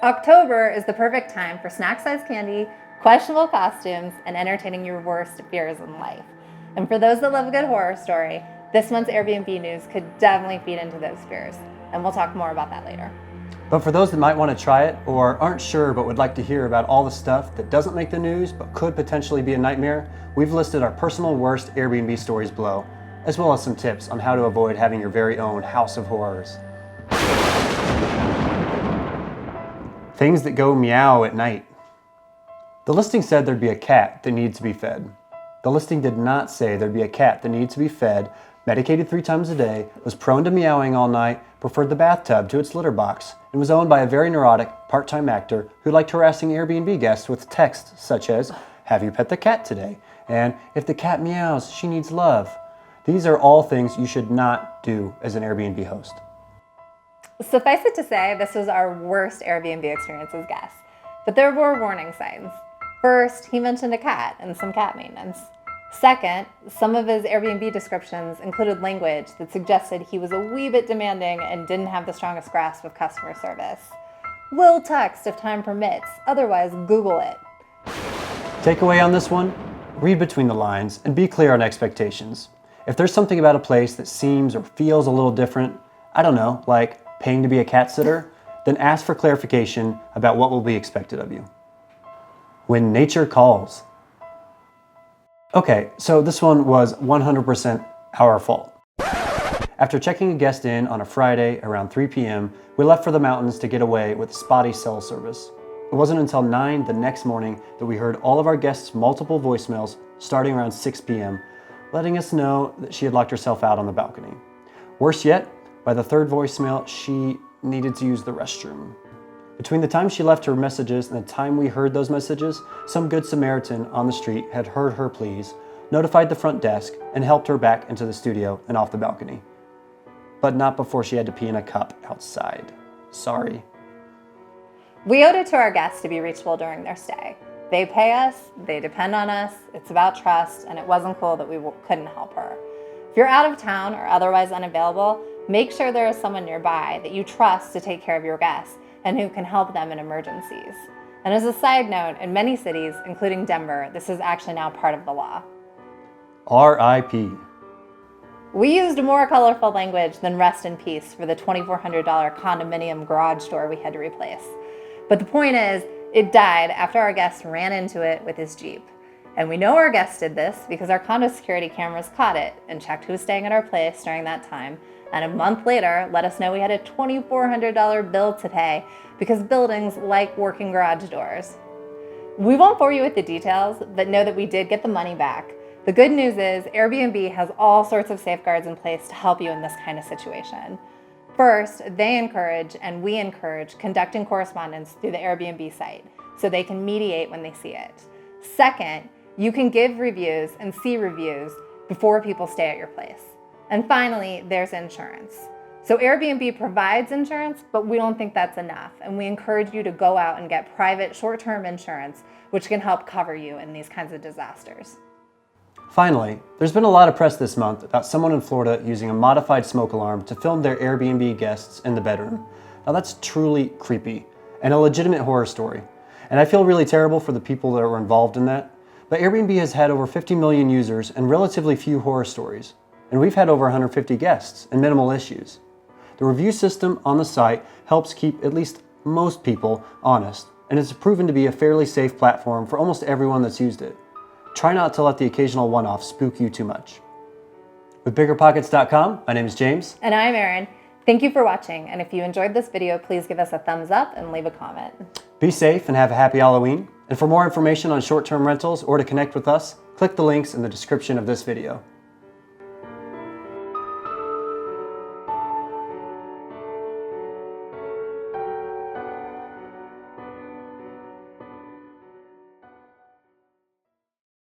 October is the perfect time for snack-sized candy, questionable costumes, and entertaining your worst fears in life. And for those that love a good horror story, this month's Airbnb news could definitely feed into those fears. And we'll talk more about that later. But for those that might want to try it or aren't sure but would like to hear about all the stuff that doesn't make the news but could potentially be a nightmare, we've listed our personal worst Airbnb stories below, as well as some tips on how to avoid having your very own house of horrors. Things that go meow at night. The listing said there'd be a cat that needs to be fed. The listing did not say there'd be a cat that needs to be fed, medicated 3 times a day, was prone to meowing all night, preferred the bathtub to its litter box, and was owned by a very neurotic part-time actor who liked harassing Airbnb guests with texts such as, "Have you pet the cat today?" and "If the cat meows, she needs love." These are all things you should not do as an Airbnb host. Suffice it to say, this was our worst Airbnb experience as guests. But there were warning signs. First, he mentioned a cat and some cat maintenance. Second, some of his Airbnb descriptions included language that suggested he was a wee bit demanding and didn't have the strongest grasp of customer service. "Will text if time permits, otherwise Google it." Takeaway on this one, read between the lines and be clear on expectations. If there's something about a place that seems or feels a little different, I don't know, like paying to be a cat sitter, then ask for clarification about what will be expected of you. When nature calls. Okay, so this one was 100% our fault. After checking a guest in on a Friday around 3 p.m., we left for the mountains to get away with spotty cell service. It wasn't until 9 the next morning that we heard all of our guests' multiple voicemails starting around 6 p.m., letting us know that she had locked herself out on the balcony. Worse yet, by the third voicemail, she needed to use the restroom. Between the time she left her messages and the time we heard those messages, some good Samaritan on the street had heard her pleas, notified the front desk, and helped her back into the studio and off the balcony. But not before she had to pee in a cup outside. Sorry. We owed it to our guests to be reachable during their stay. They pay us, they depend on us, it's about trust, and it wasn't cool that we couldn't help her. If you're out of town or otherwise unavailable, make sure there is someone nearby that you trust to take care of your guests and who can help them in emergencies. And as a side note, in many cities, including Denver, this is actually now part of the law. R.I.P. We used more colorful language than rest in peace for the $2,400 condominium garage door we had to replace. But the point is, it died after our guest ran into it with his Jeep. And we know our guest did this because our condo security cameras caught it and checked who was staying at our place during that time. And a month later, let us know we had a $2,400 bill to pay because buildings like working garage doors. We won't bore you with the details, but know that we did get the money back. The good news is Airbnb has all sorts of safeguards in place to help you in this kind of situation. First, they encourage and we encourage conducting correspondence through the Airbnb site so they can mediate when they see it. Second, you can give reviews and see reviews before people stay at your place. And finally, there's insurance. So Airbnb provides insurance, but we don't think that's enough. And we encourage you to go out and get private short-term insurance, which can help cover you in these kinds of disasters. Finally, there's been a lot of press this month about someone in Florida using a modified smoke alarm to film their Airbnb guests in the bedroom. Now that's truly creepy and a legitimate horror story. And I feel really terrible for the people that were involved in that. But Airbnb has had over 50 million users and relatively few horror stories. And we've had over 150 guests and minimal issues. The review system on the site helps keep at least most people honest, and it's proven to be a fairly safe platform for almost everyone that's used it. Try not to let the occasional one-off spook you too much. With BiggerPockets.com, my name is James. And I'm Erin. Thank you for watching, and if you enjoyed this video, please give us a thumbs up and leave a comment. Be safe and have a happy Halloween. And for more information on short-term rentals or to connect with us, click the links in the description of this video.